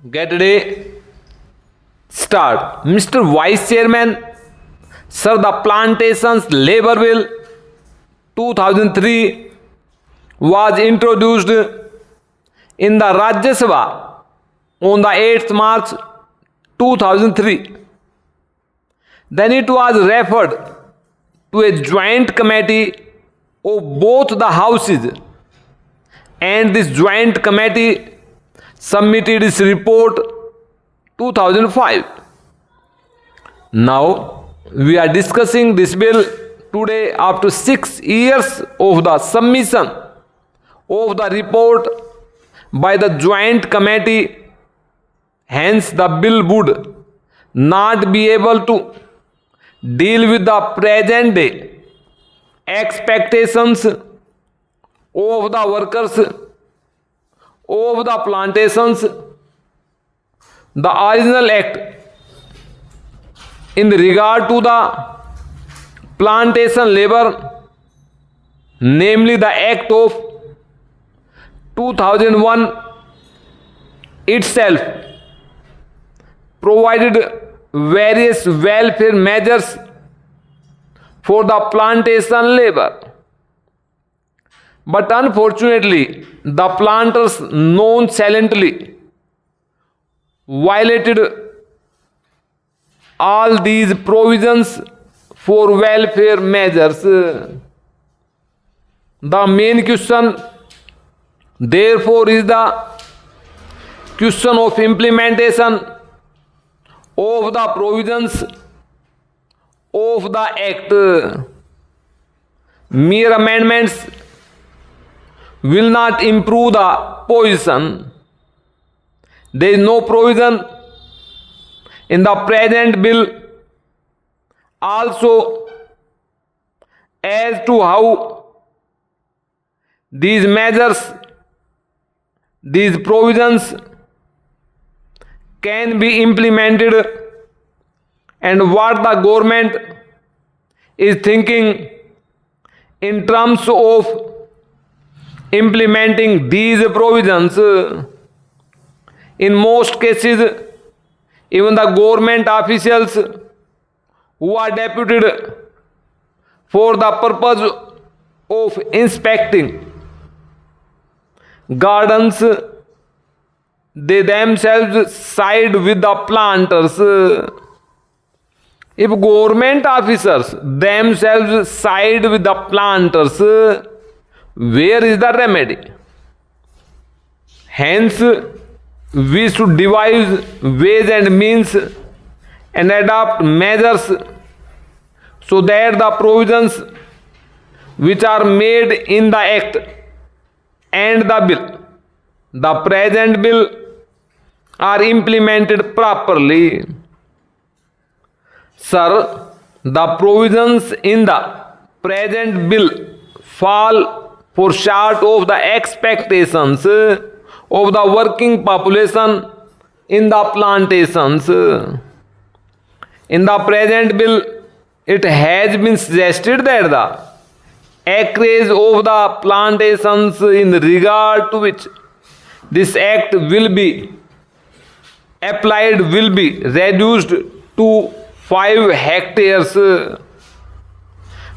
Get ready. Start. Mr. Vice Chairman, sir, the plantations labor bill 2003 was introduced in the Rajya Sabha on the 8th March 2003. Then it was referred to a joint committee of both the houses, and this joint committee submitted its report 2005. Now we are discussing this bill today after 6 years of the submission of the report by the joint committee. Hence the bill would not be able to deal with the present day expectations of the workers of the plantations. The original act in regard to the plantation labor, namely the Act of 2001 itself, provided various welfare measures for the plantation labor. But unfortunately, the planters nonchalantly violated all these provisions for welfare measures. The main question, therefore, is the question of implementation of the provisions of the Act. Mere amendments will not improve the position. There is no provision in the present bill also as to how these measures, these provisions can be implemented, and what the government is thinking in terms of implementing these provisions. In most cases, even the government officials who are deputed for the purpose of inspecting gardens, they themselves side with the planters. If government officers themselves side with the planters, where is the remedy? Hence, we should devise ways and means and adopt measures so that the provisions which are made in the Act and the bill, the present bill, are implemented properly. Sir, the provisions in the present bill fall short of the expectations of the working population in the plantations. In the present bill, it has been suggested that the acreage of the plantations in regard to which this act will be applied will be reduced to 5 hectares.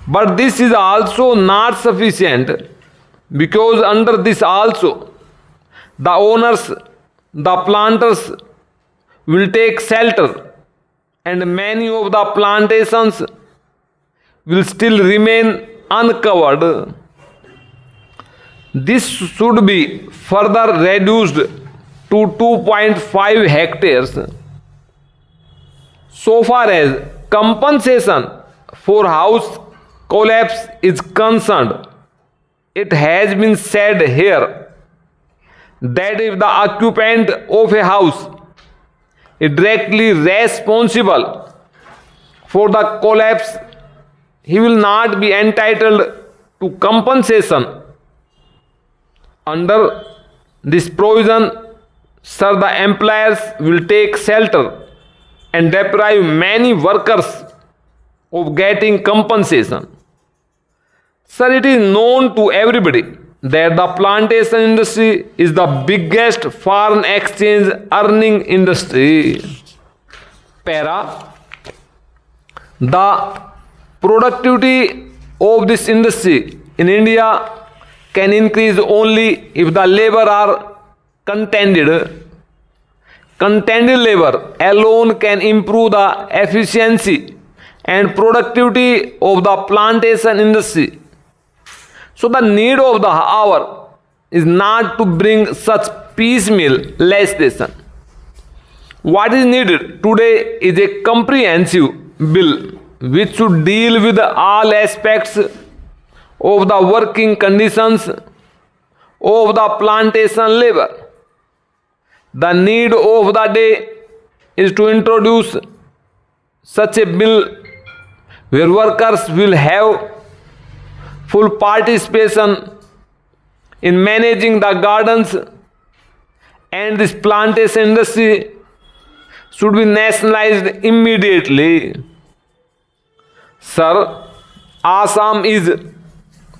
But this is also not sufficient, because under this also the owners, the planters, will take shelter, and many of the plantations will still remain uncovered. This should be further reduced to 2.5 hectares. So far as compensation for house collapse is concerned, it has been said here that if the occupant of a house is directly responsible for the collapse, he will not be entitled to compensation. Under this provision, sir, the employers will take shelter and deprive many workers of getting compensation. Sir, it is known to everybody that the plantation industry is the biggest foreign exchange earning industry. Para. The productivity of this industry in India can increase only if the labor are contented. Contented labor alone can improve the efficiency and productivity of the plantation industry. So the need of the hour is not to bring such piecemeal legislation. What is needed today is a comprehensive bill which should deal with all aspects of the working conditions of the plantation labor. The need of the day is to introduce such a bill where workers will have full participation in managing the gardens, and this plantation industry should be nationalized immediately. Sir, Assam is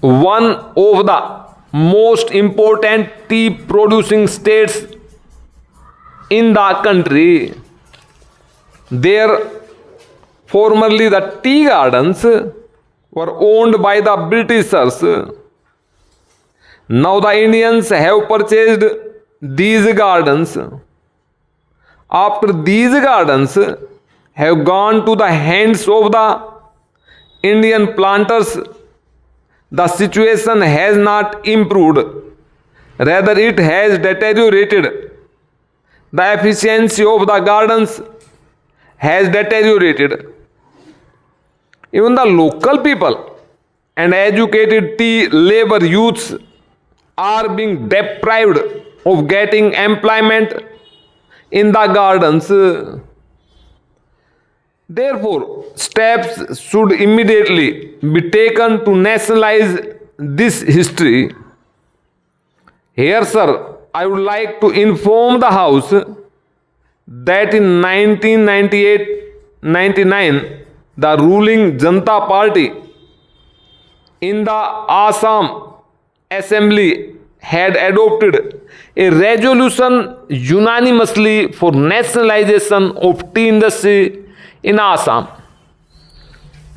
one of the most important tea producing states in the country. There, formerly the tea gardens were owned by the Britishers. Now the Indians have purchased these gardens. After these gardens have gone to the hands of the Indian planters, the situation has not improved. Rather, it has deteriorated. The efficiency of the gardens has deteriorated. Even the local people and educated tea labor youths are being deprived of getting employment in the gardens. Therefore, steps should immediately be taken to nationalize this history. Here, sir, I would like to inform the House that in 1998-99, the ruling Janata Party in the Assam Assembly had adopted a resolution unanimously for nationalization of tea industry in Assam.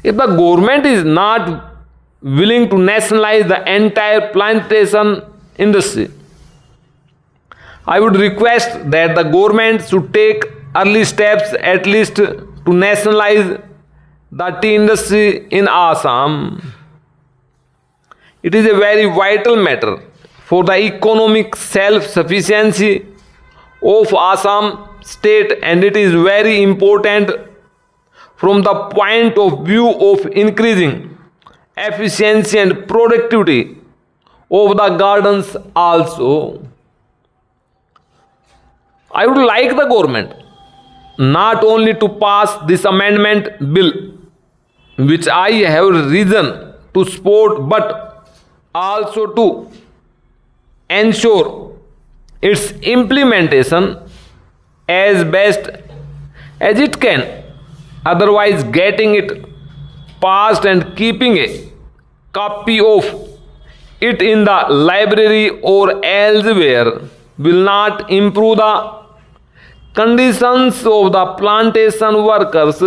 If the government is not willing to nationalize the entire plantation industry, I would request that the government should take early steps at least to nationalize the tea industry in Assam. It is a very vital matter for the economic self-sufficiency of Assam state, and it is very important from the point of view of increasing efficiency and productivity of the gardens also. I would like the government not only to pass this amendment bill, which I have reason to support, but also to ensure its implementation as best as it can. Otherwise, getting it passed and keeping a copy of it in the library or elsewhere will not improve the conditions of the plantation workers.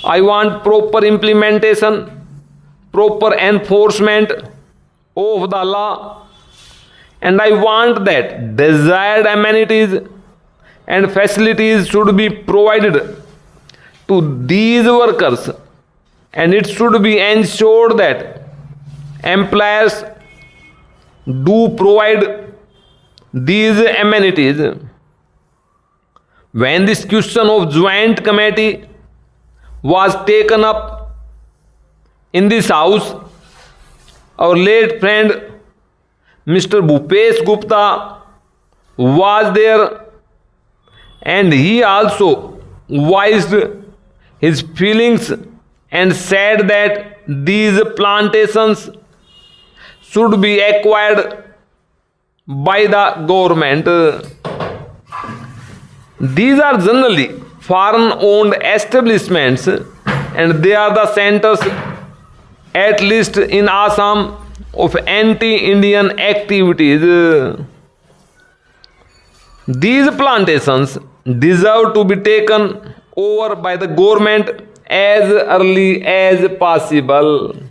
I want proper implementation, proper enforcement of the law, and I want that desired amenities and facilities should be provided to these workers, and it should be ensured that employers do provide these amenities. When this question of joint committee was taken up in this house, our late friend Mr. Bhupesh Gupta was there, and he also voiced his feelings and said that these plantations should be acquired by the government. These are generally foreign owned establishments, and they are the centers, at least in Assam, of anti-Indian activities. These plantations deserve to be taken over by the government as early as possible.